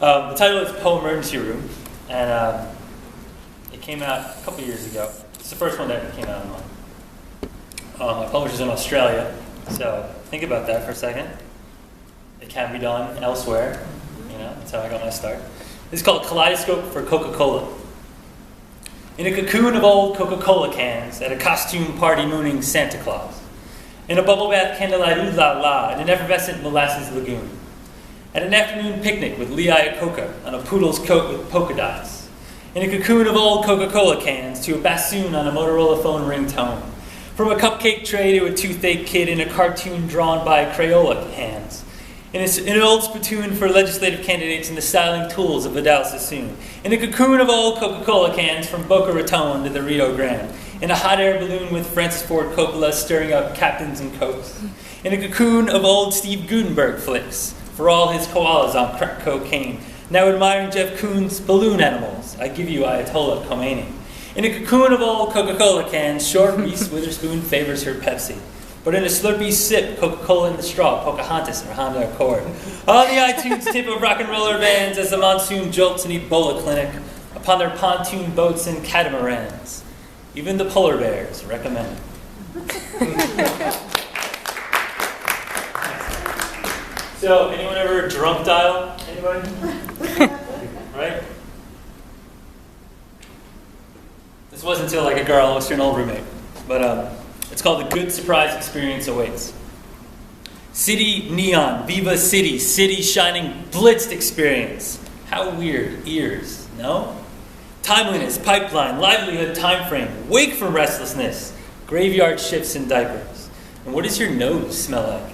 The title is Poem Emergency Room, and it came out a couple years ago. It's the first one that ever came out online. My publisher's in Australia, so think about that for a second. It can be done elsewhere, that's how I got my start. This is called Kaleidoscope for Coca-Cola. In a cocoon of old Coca-Cola cans, at a costume party mooning Santa Claus. In a bubble bath candlelight ooh-la-la, in an effervescent molasses lagoon. At an afternoon picnic with Lee Iacocca on a poodle's coat with polka dots. In a cocoon of old Coca-Cola cans to a bassoon on a Motorola phone ringtone. From a cupcake tray to a toothache kid in a cartoon drawn by Crayola hands. In an old spittoon for legislative candidates and the styling tools of Vidal Sassoon. In a cocoon of old Coca-Cola cans from Boca Raton to the Rio Grande. In a hot air balloon with Francis Ford Coppola stirring up captains and cokes. In a cocoon of old Steve Gutenberg flicks for all his koalas on crack cocaine. Now admiring Jeff Koons' balloon animals, I give you Ayatollah Khomeini. In a cocoon of old Coca-Cola cans, short Reese Witherspoon favors her Pepsi. But in a slurpy sip, Coca-Cola in the straw, Pocahontas or Honda Accord. On the iTunes tip of rock and roller bands as the monsoon jolts an Ebola clinic upon their pontoon boats and catamarans. Even the polar bears recommend. So, anyone ever drunk dial? Anybody? Right? This wasn't until like a girl was your old roommate. But it's called The Good Surprise Experience Awaits. City neon, Viva City, city shining, blitzed experience. How weird, ears, no? Timeliness, pipeline, livelihood, time frame, wake from restlessness, graveyard shifts and diapers. And what does your nose smell like?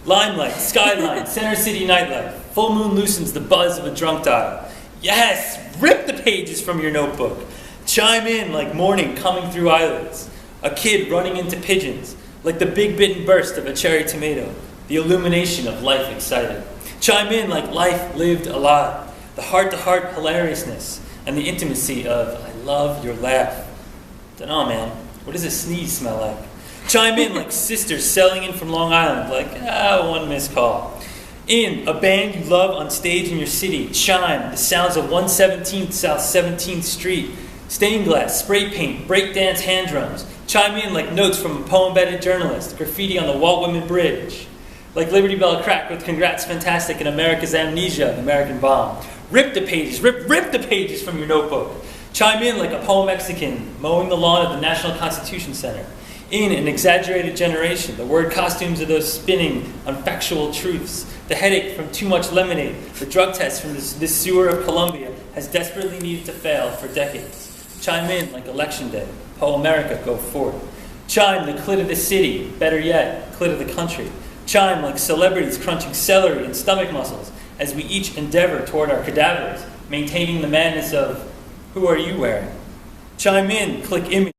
Limelight, skyline, center city nightlife, full moon loosens the buzz of a drunk dial. Yes, rip the pages from your notebook. Chime in like morning coming through eyelids. A kid running into pigeons, like the big bitten burst of a cherry tomato, the illumination of life excited. Chime in like life lived alive, the heart-to-heart hilariousness, and the intimacy of, I love your laugh. Dunno, man, what does a sneeze smell like? Chime in like sisters selling in from Long Island, like, one missed call. In a band you love on stage in your city, chime the sounds of 117th South 17th Street, stained glass, spray paint, breakdance hand drums. Chime in like notes from a poem-bedded journalist, graffiti on the Walt Whitman Bridge. Like Liberty Bell crack with congrats fantastic and America's amnesia, the American bomb. Rip the pages, rip the pages from your notebook. Chime in like a poem Mexican mowing the lawn at the National Constitution Center. In an exaggerated generation, the word costumes are those spinning on factual truths. The headache from too much lemonade, the drug test from this sewer of Columbia has desperately needed to fail for decades. Chime in like election day. Oh, America, go forth. Chime the clit of the city, better yet, clit of the country. Chime like celebrities crunching celery and stomach muscles as we each endeavor toward our cadavers, maintaining the madness of, who are you wearing? Chime in, click image.